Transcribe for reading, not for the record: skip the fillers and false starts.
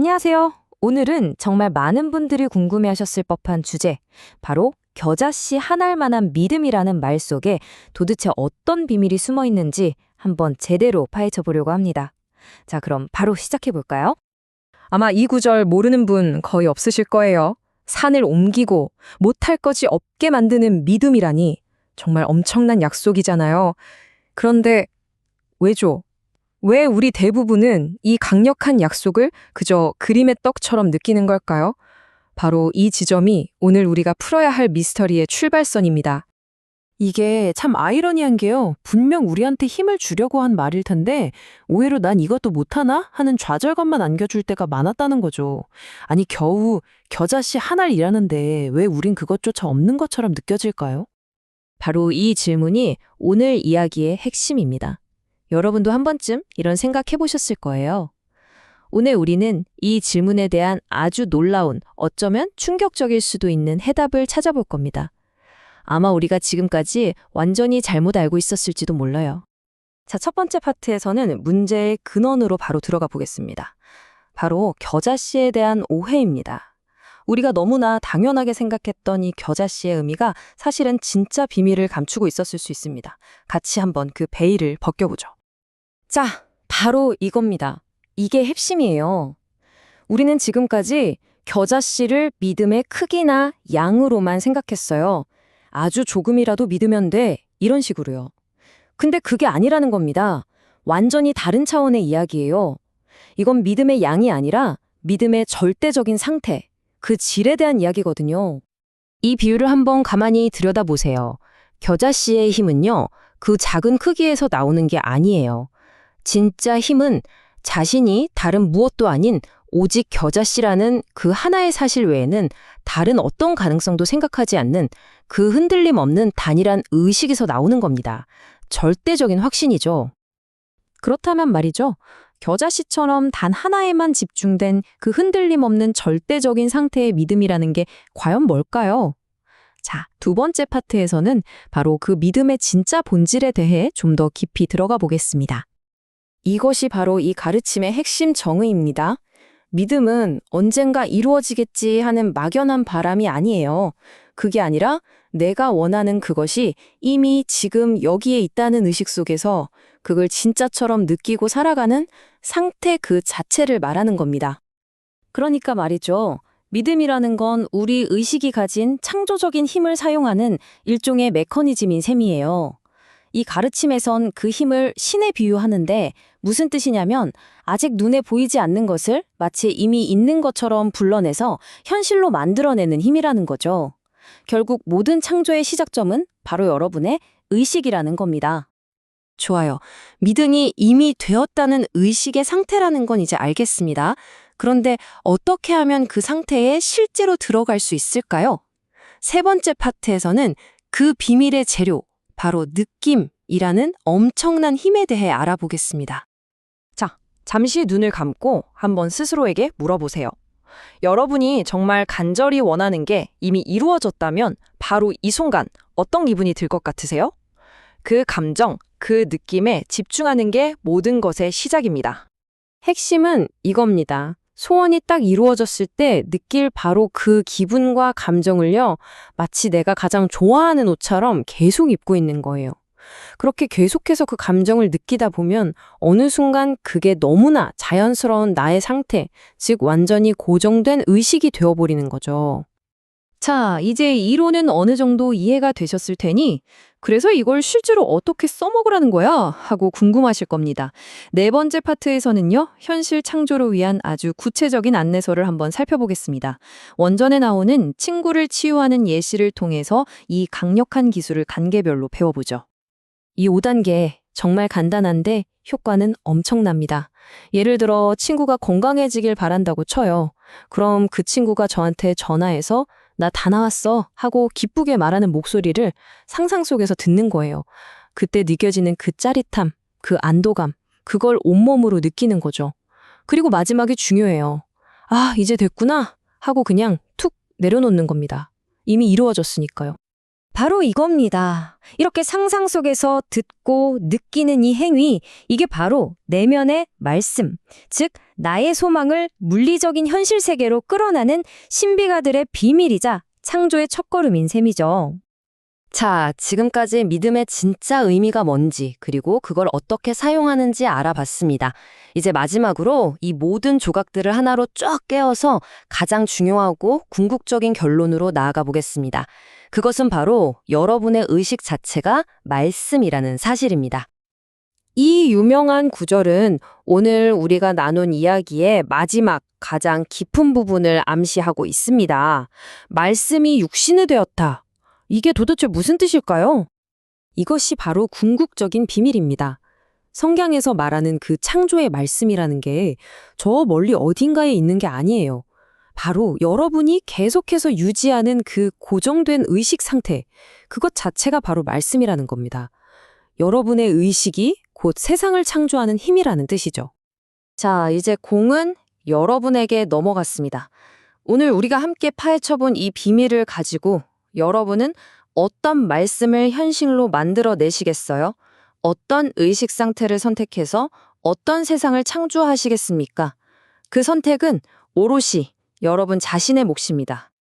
안녕하세요. 오늘은 정말 많은 분들이 궁금해하셨을 법한 주제, 바로 겨자씨 한 알만한 믿음이라는 말 속에 도대체 어떤 비밀이 숨어 있는지 한번 제대로 파헤쳐 보려고 합니다. 자, 그럼 바로 시작해 볼까요? 아마 이 구절 모르는 분 거의 없으실 거예요. 산을 옮기고 못할 것이 없게 만드는 믿음이라니 정말 엄청난 약속이잖아요. 그런데 왜죠? 왜 우리 대부분은 이 강력한 약속을 그저 그림의 떡처럼 느끼는 걸까요? 바로 이 지점이 오늘 우리가 풀어야 할 미스터리의 출발선입니다. 이게 참 아이러니한 게요. 분명 우리한테 힘을 주려고 한 말일 텐데 오히려 난 이것도 못하나? 하는 좌절감만 안겨줄 때가 많았다는 거죠. 아니 겨우 겨자씨 한 알 일하는데 왜 우린 그것조차 없는 것처럼 느껴질까요? 바로 이 질문이 오늘 이야기의 핵심입니다. 여러분도 한 번쯤 이런 생각 해보셨을 거예요. 오늘 우리는 이 질문에 대한 아주 놀라운, 어쩌면 충격적일 수도 있는 해답을 찾아볼 겁니다. 아마 우리가 지금까지 완전히 잘못 알고 있었을지도 몰라요. 자, 첫 번째 파트에서는 문제의 근원으로 바로 들어가 보겠습니다. 바로 겨자씨에 대한 오해입니다. 우리가 너무나 당연하게 생각했던 이 겨자씨의 의미가 사실은 진짜 비밀을 감추고 있었을 수 있습니다. 같이 한번 그 베일을 벗겨보죠. 자, 바로 이겁니다. 이게 핵심이에요. 우리는 지금까지 겨자씨를 믿음의 크기나 양으로만 생각했어요. 아주 조금이라도 믿으면 돼. 이런 식으로요. 근데 그게 아니라는 겁니다. 완전히 다른 차원의 이야기예요. 이건 믿음의 양이 아니라 믿음의 절대적인 상태, 그 질에 대한 이야기거든요. 이 비유를 한번 가만히 들여다보세요. 겨자씨의 힘은요, 그 작은 크기에서 나오는 게 아니에요. 진짜 힘은 자신이 다른 무엇도 아닌 오직 겨자씨라는 그 하나의 사실 외에는 다른 어떤 가능성도 생각하지 않는 그 흔들림 없는 단일한 의식에서 나오는 겁니다. 절대적인 확신이죠. 그렇다면 말이죠. 겨자씨처럼 단 하나에만 집중된 그 흔들림 없는 절대적인 상태의 믿음이라는 게 과연 뭘까요? 자, 두 번째 파트에서는 바로 그 믿음의 진짜 본질에 대해 좀 더 깊이 들어가 보겠습니다. 이것이 바로 이 가르침의 핵심 정의입니다. 믿음은 언젠가 이루어지겠지 하는 막연한 바람이 아니에요. 그게 아니라 내가 원하는 그것이 이미 지금 여기에 있다는 의식 속에서 그걸 진짜처럼 느끼고 살아가는 상태 그 자체를 말하는 겁니다. 그러니까 말이죠. 믿음이라는 건 우리 의식이 가진 창조적인 힘을 사용하는 일종의 메커니즘인 셈이에요. 이 가르침에선 그 힘을 신에 비유하는데 무슨 뜻이냐면 아직 눈에 보이지 않는 것을 마치 이미 있는 것처럼 불러내서 현실로 만들어내는 힘이라는 거죠. 결국 모든 창조의 시작점은 바로 여러분의 의식이라는 겁니다. 좋아요. 믿음이 이미 되었다는 의식의 상태라는 건 이제 알겠습니다. 그런데 어떻게 하면 그 상태에 실제로 들어갈 수 있을까요? 세 번째 파트에서는 그 비밀의 재료, 바로 느낌이라는 엄청난 힘에 대해 알아보겠습니다. 자, 잠시 눈을 감고 한번 스스로에게 물어보세요. 여러분이 정말 간절히 원하는 게 이미 이루어졌다면 바로 이 순간 어떤 기분이 들 것 같으세요? 그 감정, 그 느낌에 집중하는 게 모든 것의 시작입니다. 핵심은 이겁니다. 소원이 딱 이루어졌을 때 느낄 바로 그 기분과 감정을요, 마치 내가 가장 좋아하는 옷처럼 계속 입고 있는 거예요. 그렇게 계속해서 그 감정을 느끼다 보면 어느 순간 그게 너무나 자연스러운 나의 상태, 즉 완전히 고정된 의식이 되어버리는 거죠. 자, 이제 이론은 어느 정도 이해가 되셨을 테니 그래서 이걸 실제로 어떻게 써먹으라는 거야? 하고 궁금하실 겁니다. 네 번째 파트에서는요, 현실 창조를 위한 아주 구체적인 안내서를 한번 살펴보겠습니다. 원전에 나오는 친구를 치유하는 예시를 통해서 이 강력한 기술을 단계별로 배워보죠. 이 5단계 정말 간단한데 효과는 엄청납니다. 예를 들어 친구가 건강해지길 바란다고 쳐요. 그럼 그 친구가 저한테 전화해서 나 다 나왔어 하고 기쁘게 말하는 목소리를 상상 속에서 듣는 거예요. 그때 느껴지는 그 짜릿함, 그 안도감, 그걸 온몸으로 느끼는 거죠. 그리고 마지막이 중요해요. 아, 이제 됐구나 하고 그냥 툭 내려놓는 겁니다. 이미 이루어졌으니까요. 바로 이겁니다. 이렇게 상상 속에서 듣고 느끼는 이 행위, 이게 바로 내면의 말씀, 즉 나의 소망을 물리적인 현실 세계로 끌어나는 신비가들의 비밀이자 창조의 첫걸음인 셈이죠. 자, 지금까지 믿음의 진짜 의미가 뭔지, 그리고 그걸 어떻게 사용하는지 알아봤습니다. 이제 마지막으로 이 모든 조각들을 하나로 쫙 깨어서 가장 중요하고 궁극적인 결론으로 나아가 보겠습니다. 그것은 바로 여러분의 의식 자체가 말씀이라는 사실입니다. 이 유명한 구절은 오늘 우리가 나눈 이야기의 마지막 가장 깊은 부분을 암시하고 있습니다. 말씀이 육신이 되었다. 이게 도대체 무슨 뜻일까요? 이것이 바로 궁극적인 비밀입니다. 성경에서 말하는 그 창조의 말씀이라는 게 저 멀리 어딘가에 있는 게 아니에요. 바로 여러분이 계속해서 유지하는 그 고정된 의식 상태, 그것 자체가 바로 말씀이라는 겁니다. 여러분의 의식이 곧 세상을 창조하는 힘이라는 뜻이죠. 자, 이제 공은 여러분에게 넘어갔습니다. 오늘 우리가 함께 파헤쳐본 이 비밀을 가지고 여러분은 어떤 말씀을 현실로 만들어 내시겠어요? 어떤 의식 상태를 선택해서 어떤 세상을 창조하시겠습니까? 그 선택은 오롯이 여러분 자신의 몫입니다.